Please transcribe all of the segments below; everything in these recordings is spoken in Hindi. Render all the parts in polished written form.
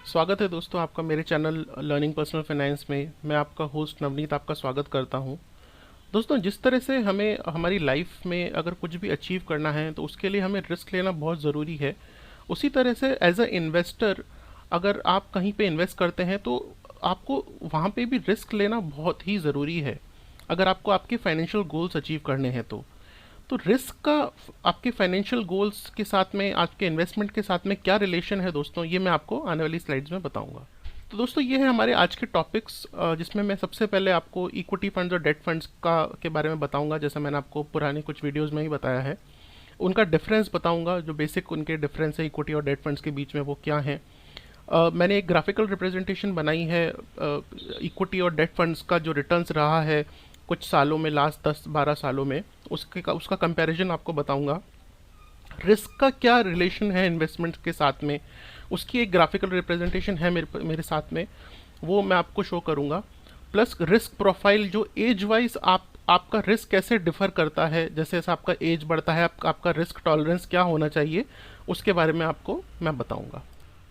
स्वागत है दोस्तों आपका मेरे चैनल लर्निंग पर्सनल फाइनेंस में। मैं आपका होस्ट नवनीत आपका स्वागत करता हूं। दोस्तों, जिस तरह से हमें हमारी लाइफ में अगर कुछ भी अचीव करना है तो उसके लिए हमें रिस्क लेना बहुत ज़रूरी है। उसी तरह से एज अ इन्वेस्टर अगर आप कहीं पे इन्वेस्ट करते हैं तो आपको वहाँ पे भी रिस्क लेना बहुत ही ज़रूरी है, अगर आपको आपके फाइनेंशियल गोल्स अचीव करने हैं तो रिस्क का आपके फाइनेंशियल गोल्स के साथ में, आपके इन्वेस्टमेंट के साथ में क्या रिलेशन है दोस्तों, ये मैं आपको आने वाली स्लाइड्स में बताऊंगा। तो दोस्तों, ये है हमारे आज के टॉपिक्स, जिसमें मैं सबसे पहले आपको इक्विटी फंड्स और डेट फंड्स का के बारे में बताऊंगा। जैसा मैंने आपको पुराने कुछ वीडियोस में ही बताया है, उनका डिफरेंस बताऊंगा, जो बेसिक उनके डिफरेंस है इक्विटी और डेट फंड्स के बीच में वो क्या है। मैंने एक ग्राफिकल रिप्रेजेंटेशन बनाई है इक्विटी और डेट फंड्स का जो रिटर्न्स रहा है कुछ सालों में, लास्ट 10-12 सालों में, उसका कंपैरिजन आपको बताऊंगा। रिस्क का क्या रिलेशन है इन्वेस्टमेंट के साथ में, उसकी एक ग्राफिकल रिप्रेजेंटेशन है मेरे साथ में, वो मैं आपको शो करूंगा। प्लस रिस्क प्रोफाइल, जो एज वाइज आपका रिस्क कैसे डिफर करता है, जैसे जैसे आपका एज बढ़ता है आपका रिस्क टॉलरेंस क्या होना चाहिए, उसके बारे में आपको मैं बताऊंगा।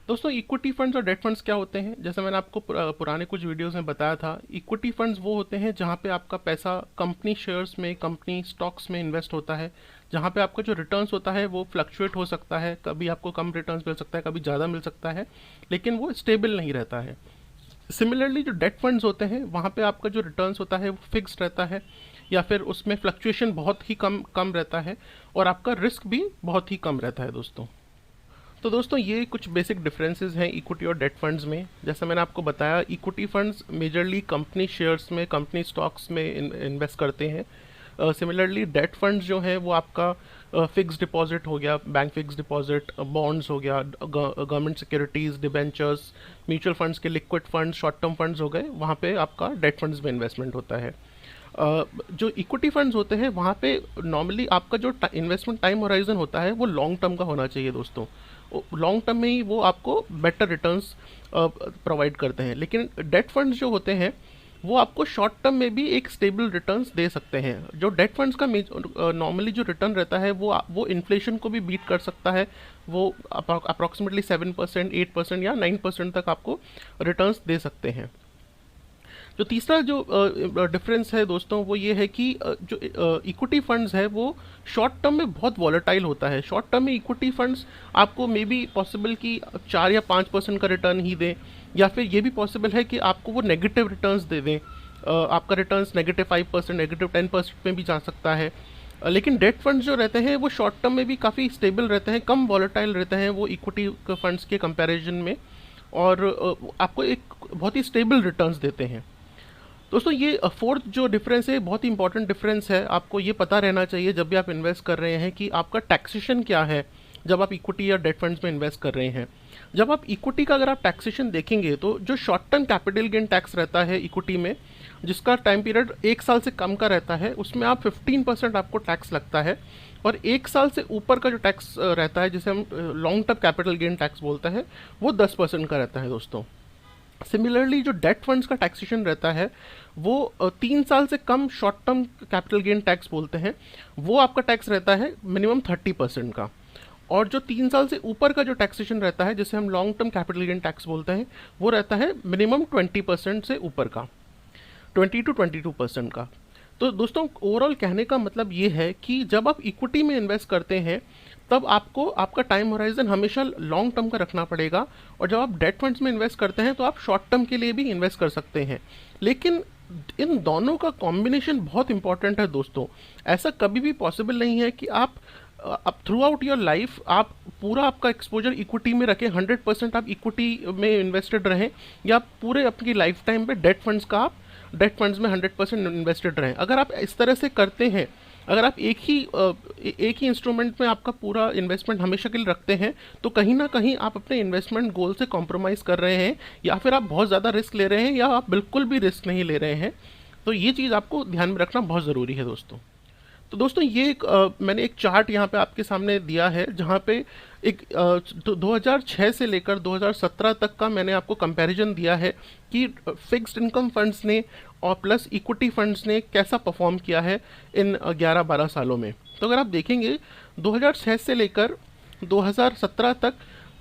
दोस्तों, इक्विटी फंड्स और डेट फंड्स क्या होते हैं? जैसे मैंने आपको पुराने कुछ वीडियोस में बताया था, इक्विटी फंड्स वो होते हैं जहां पे आपका पैसा कंपनी शेयर्स में, कंपनी स्टॉक्स में इन्वेस्ट होता है, जहां पे आपका जो रिटर्न्स होता है वो फ्लक्चुएट हो सकता है, कभी आपको कम रिटर्न्स मिल सकता है, कभी ज़्यादा मिल सकता है, लेकिन वो स्टेबल नहीं रहता है। सिमिलरली जो डेट फंड्स होते हैं वहाँ पे आपका जो रिटर्न्स होता है वो फिक्स्ड रहता है, या फिर उसमें फ्लक्चुएशन बहुत ही कम कम रहता है, और आपका रिस्क भी बहुत ही कम रहता है दोस्तों। तो दोस्तों, ये कुछ बेसिक डिफरेंसेस हैं इक्विटी और डेट फंड्स में। जैसे मैंने आपको बताया, equity funds majorly company shares में, कंपनी स्टॉक्स में इन्वेस्ट करते हैं। सिमिलरली डेट फंड्स जो है वो आपका फिक्स डिपॉजिट हो गया, बैंक फिक्स डिपॉजिट, बॉन्ड्स हो गया, government securities, debentures, mutual funds के liquid funds, short term funds हो गए, वहाँ पे आपका डेट फंड्स में इन्वेस्टमेंट होता है। जो इक्विटी फंड्स होते हैं वहाँ पे नॉर्मली आपका जो इन्वेस्टमेंट टाइम होराइजन होता है वो लॉन्ग टर्म का होना चाहिए दोस्तों। लॉन्ग टर्म में ही वो आपको बेटर रिटर्न्स प्रोवाइड करते हैं। लेकिन डेट फंड्स जो होते हैं वो आपको शॉर्ट टर्म में भी एक स्टेबल रिटर्न्स दे सकते हैं। जो डेट फंड्स का नॉर्मली जो रिटर्न रहता है वो इन्फ्लेशन को भी बीट कर सकता है। वो अप्रॉक्सीमेटली 7%, 8% या 9% तक आपको रिटर्न्स दे सकते हैं। जो तीसरा जो डिफरेंस है दोस्तों वो ये है कि जो इक्विटी फंड्स है वो शॉर्ट टर्म में बहुत वॉलेटाइल होता है। शॉर्ट टर्म में इक्विटी फंड्स आपको मे बी पॉसिबल कि 4 या 5% का रिटर्न ही दें, या फिर ये भी पॉसिबल है कि आपको वो नेगेटिव रिटर्न्स दे दें। आपका रिटर्न्स -5%, -10% में भी जा सकता है। लेकिन डेट फंड्स जो रहते हैं वो शॉर्ट टर्म में भी काफ़ी स्टेबल रहते हैं, कम वॉलेटाइल रहते हैं वो इक्विटी फंड्स के कंपैरिजन में, और आपको एक बहुत ही स्टेबल रिटर्न्स देते हैं। दोस्तों, ये फोर्थ जो डिफरेंस है बहुत ही इंपॉर्टेंट डिफरेंस है, आपको ये पता रहना चाहिए जब भी आप इन्वेस्ट कर रहे हैं कि आपका टैक्सेशन क्या है जब आप इक्विटी या डेट फंड्स में इन्वेस्ट कर रहे हैं। जब आप इक्विटी का अगर आप टैक्सेशन देखेंगे तो जो short term capital gain tax रहता है इक्विटी में, जिसका टाइम पीरियड 1 साल से कम का रहता है, उसमें आप 15% आपको टैक्स लगता है। और 1 साल से ऊपर का जो टैक्स रहता है, जिसे हम long term capital gain tax बोलते हैं, वो 10% का रहता है दोस्तों। सिमिलरली जो डेट फंड्स का टैक्सेशन रहता है वो 3 साल से कम, short term capital gain tax बोलते हैं, वो आपका टैक्स रहता है मिनिमम 30% का। और जो 3 साल से ऊपर का जो टैक्सेशन रहता है, जिसे हम long term capital gain tax बोलते हैं, वो रहता है मिनिमम 20% से ऊपर का, 20 to 22% का। तो दोस्तों, ओवरऑल कहने का मतलब ये है कि जब आप इक्विटी में इन्वेस्ट करते हैं तब आपको आपका टाइम होराइजन हमेशा लॉन्ग टर्म का रखना पड़ेगा, और जब आप डेट फंड्स में इन्वेस्ट करते हैं तो आप शॉर्ट टर्म के लिए भी इन्वेस्ट कर सकते हैं। लेकिन इन दोनों का कॉम्बिनेशन बहुत इंपॉर्टेंट है दोस्तों। ऐसा कभी भी पॉसिबल नहीं है कि आप थ्रू आउट योर लाइफ आप पूरा आपका एक्सपोजर इक्विटी में रखें, 100% आप इक्विटी में इन्वेस्टेड रहें, या पूरे अपनी लाइफ टाइम पे डेट फंड्स में 100% इन्वेस्टेड रहें। अगर आप इस तरह से करते हैं, अगर आप एक ही इंस्ट्रूमेंट में आपका पूरा इन्वेस्टमेंट हमेशा के लिए रखते हैं, तो कहीं ना कहीं आप अपने इन्वेस्टमेंट गोल से कॉम्प्रोमाइज़ कर रहे हैं, या फिर आप बहुत ज़्यादा रिस्क ले रहे हैं, या आप बिल्कुल भी रिस्क नहीं ले रहे हैं। तो ये चीज़ आपको ध्यान में रखना बहुत ज़रूरी है दोस्तों। तो दोस्तों, ये मैंने एक चार्ट यहाँ पे आपके सामने दिया है, जहाँ पे एक 2006 से लेकर 2017 तक का मैंने आपको कंपैरिजन दिया है कि फिक्स्ड इनकम फंड्स ने और प्लस इक्विटी फंड्स ने कैसा परफॉर्म किया है इन 11-12 सालों में। तो अगर आप देखेंगे 2006 से लेकर 2017 तक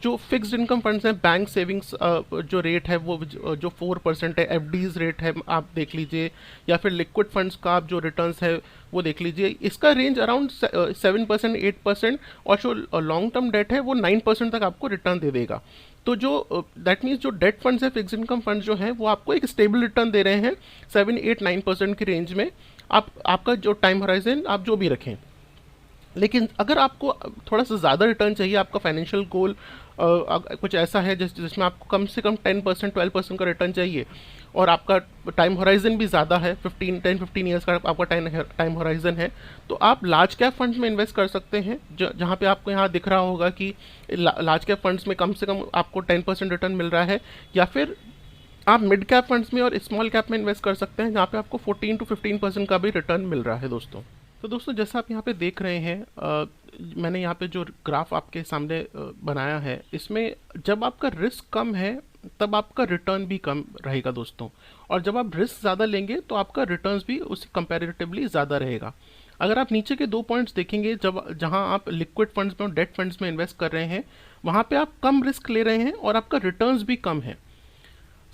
जो फिक्स्ड इनकम फंड्स हैं, बैंक सेविंग्स जो रेट है वो जो 4% है, एफडीज रेट है आप देख लीजिए, या फिर लिक्विड फंड्स का आप जो रिटर्न्स है वो देख लीजिए, इसका रेंज अराउंड 7%, 8%, और जो लॉन्ग टर्म डेट है वो 9% तक आपको रिटर्न दे देगा। तो जो दैट मीन्स जो डेट फंड्स है, फिक्स इनकम फंड्स जो हैं वो आपको एक स्टेबल रिटर्न दे रहे हैं 7, 8, 9% की रेंज में। आपका जो टाइम होराइजन आप जो भी रखें। लेकिन अगर आपको थोड़ा सा ज़्यादा रिटर्न चाहिए, आपका फाइनेंशियल गोल कुछ ऐसा है जिसमें आपको कम से कम 10%, 12% का रिटर्न चाहिए, और आपका टाइम होराइजन भी ज़्यादा है, 15 ईयर्स का आपका टाइम होराइजन है, तो आप लार्ज कैप फंड्स में इन्वेस्ट कर सकते हैं। जहाँ पे आपको यहाँ दिख रहा होगा कि लार्ज कैप फंड्स में कम से कम आपको 10% रिटर्न मिल रहा है, या फिर आप मिड कैप फंड्स में और स्मॉल कैप में इन्वेस्ट कर सकते हैं, जहाँ पे आपको 14 to 15% का भी रिटर्न मिल रहा है दोस्तों। तो दोस्तों जैसा आप यहाँ पे देख रहे हैं, मैंने यहाँ पे जो ग्राफ आपके सामने बनाया है, इसमें जब आपका रिस्क कम है तब आपका रिटर्न भी कम रहेगा दोस्तों, और जब आप रिस्क ज़्यादा लेंगे तो आपका रिटर्न्स भी उससे कंपैरेटिवली ज़्यादा रहेगा। अगर आप नीचे के 2 पॉइंट्स देखेंगे, जहाँ आप लिक्विड फंड्स में और डेट फंड्स में इन्वेस्ट कर रहे हैं, वहाँ पे आप कम रिस्क ले रहे हैं और आपका रिटर्न्स भी कम है।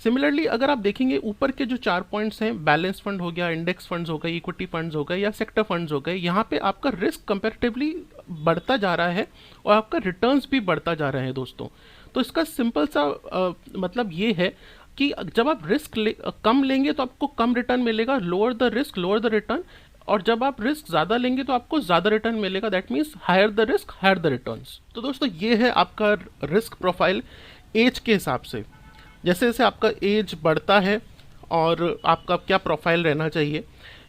सिमिलरली अगर आप देखेंगे ऊपर के जो 4 पॉइंट्स हैं, बैलेंस फंड हो गया, इंडेक्स फंड्स हो गए, इक्विटी फंड्स हो गए, या सेक्टर फंड्स हो गए, यहाँ पे आपका रिस्क कंपैरेटिवली बढ़ता जा रहा है और आपका रिटर्न्स भी बढ़ता जा रहे हैं दोस्तों। तो इसका सिंपल सा मतलब ये है कि जब आप रिस्क कम लेंगे तो आपको कम रिटर्न मिलेगा, lower the risk lower the return, और जब आप रिस्क ज़्यादा लेंगे तो आपको ज़्यादा रिटर्न मिलेगा, that means higher the risk higher the returns. तो दोस्तों ये है आपका रिस्क प्रोफाइल एज के हिसाब से। जैसे जैसे आपका एज बढ़ता है और आपका क्या प्रोफाइल रहना चाहिए,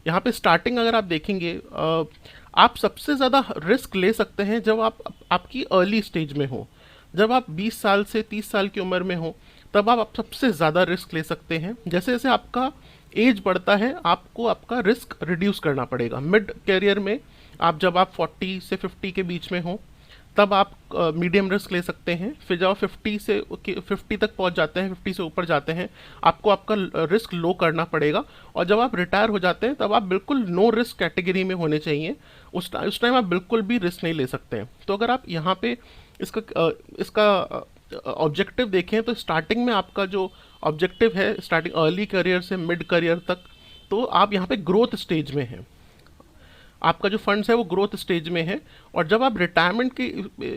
यहाँ पे स्टार्टिंग अगर आप देखेंगे, आप सबसे ज़्यादा रिस्क ले सकते हैं जब आपकी अर्ली स्टेज में हो। जब आप 20 साल से 30 साल की उम्र में हो तब आप सबसे ज़्यादा रिस्क ले सकते हैं। जैसे जैसे आपका एज बढ़ता है आपको आपका रिस्क रिड्यूस करना पड़ेगा। मिड कैरियर में जब आप 40 से 50 के बीच में हो तब आप मीडियम रिस्क ले सकते हैं। फिर जब 50 तक पहुंच जाते हैं, 50 से ऊपर जाते हैं, आपको आपका रिस्क लो करना पड़ेगा, और जब आप रिटायर हो जाते हैं तब आप बिल्कुल नो रिस्क कैटेगरी में होने चाहिए। उस टाइम आप बिल्कुल भी रिस्क नहीं ले सकते हैं। तो अगर आप यहाँ पे इसका ऑब्जेक्टिव देखें तो स्टार्टिंग में आपका जो ऑब्जेक्टिव है, स्टार्टिंग अर्ली करियर से मिड करियर तक, तो आप यहाँ पे ग्रोथ स्टेज में हैं, आपका जो फंड्स है वो ग्रोथ स्टेज में है, और जब आप रिटायरमेंट की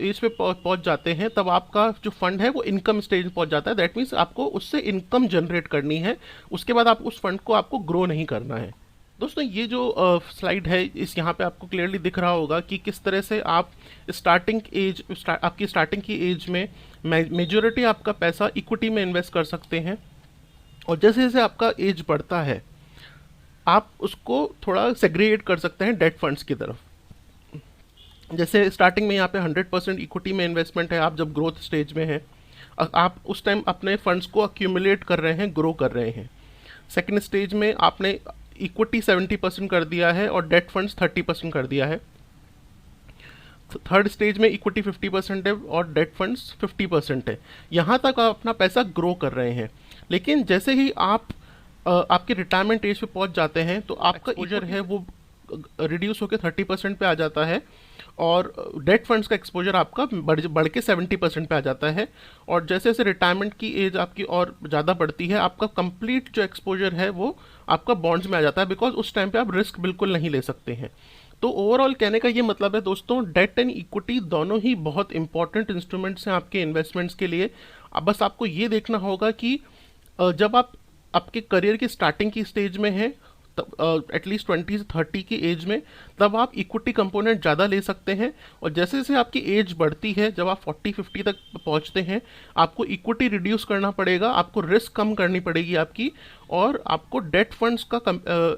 एज पे पहुंच जाते हैं तब आपका जो फंड है वो इनकम स्टेज में पहुंच जाता है। दैट मीन्स आपको उससे इनकम जनरेट करनी है, उसके बाद आप उस फंड को आपको ग्रो नहीं करना है। दोस्तों ये जो स्लाइड है, इस यहाँ पे आपको क्लियरली दिख रहा होगा कि किस तरह से आप आपकी स्टार्टिंग की एज में मेजॉरिटी आपका पैसा इक्विटी में इन्वेस्ट कर सकते हैं, और जैसे जैसे आपका एज बढ़ता है आप उसको थोड़ा सेग्रीगेट कर सकते हैं डेट फंड्स की तरफ। जैसे स्टार्टिंग में यहाँ पे 100% इक्विटी में इन्वेस्टमेंट है, आप जब ग्रोथ स्टेज में हैं, आप उस टाइम अपने फंड्स को अक्यूमुलेट कर रहे हैं, ग्रो कर रहे हैं। सेकेंड स्टेज में आपने इक्विटी 70% कर दिया है और डेट फंड्स 30% कर दिया है। थर्ड स्टेज में इक्विटी 50% है और डेट फंड्स 50% है। यहाँ तक आप अपना पैसा ग्रो कर रहे हैं, लेकिन जैसे ही आपके रिटायरमेंट एज पे पहुंच जाते हैं तो आपका एक्सपोजर है वो रिड्यूस होकर 30% पे आ जाता है, और डेट फंड्स का एक्सपोजर आपका बढ़ के 70% पे आ जाता है। और जैसे जैसे रिटायरमेंट की एज आपकी और ज़्यादा बढ़ती है, आपका कंप्लीट जो एक्सपोजर है वो आपका बॉन्ड्स में आ जाता है, बिकॉज उस टाइम पे आप रिस्क बिल्कुल नहीं ले सकते हैं। तो ओवरऑल कहने का ये मतलब है दोस्तों, डेट एंड इक्विटी दोनों ही बहुत इंपॉर्टेंट इंस्ट्रूमेंट्स हैं आपके इन्वेस्टमेंट्स के लिए। अब बस आपको ये देखना होगा कि जब आप आपके करियर की स्टार्टिंग की स्टेज में हैं, तब एटलीस्ट 20 से 30 की एज में, तब आप इक्विटी कंपोनेंट ज़्यादा ले सकते हैं। और जैसे जैसे आपकी एज बढ़ती है, जब आप 40-50 तक पहुंचते हैं, आपको इक्विटी रिड्यूस करना पड़ेगा, आपको रिस्क कम करनी पड़ेगी आपकी, और आपको डेट फंड्स का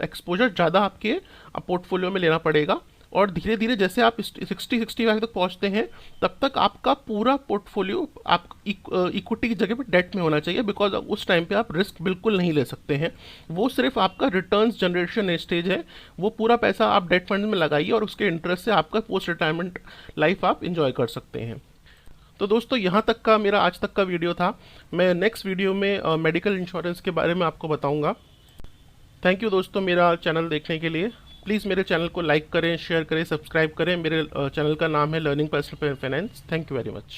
एक्सपोजर ज़्यादा आपके पोर्टफोलियो में लेना पड़ेगा। और धीरे धीरे जैसे आप 60-65 तक पहुंचते हैं, तब तक आपका पूरा पोर्टफोलियो आप इक्विटी की जगह पे डेट में होना चाहिए, बिकॉज उस टाइम पे आप रिस्क बिल्कुल नहीं ले सकते हैं। वो सिर्फ आपका रिटर्न्स जनरेशन स्टेज है, वो पूरा पैसा आप डेट फंड में लगाइए और उसके इंटरेस्ट से आपका पोस्ट रिटायरमेंट लाइफ आप इंजॉय कर सकते हैं। तो दोस्तों यहाँ तक का मेरा आज तक का वीडियो था। मैं नेक्स्ट वीडियो में मेडिकल इंश्योरेंस के बारे में आपको बताऊँगा। थैंक यू दोस्तों मेरा चैनल देखने के लिए। प्लीज़ मेरे चैनल को लाइक करें, शेयर करें, सब्सक्राइब करें। मेरे चैनल का नाम है learning personal finance. Thank you very much.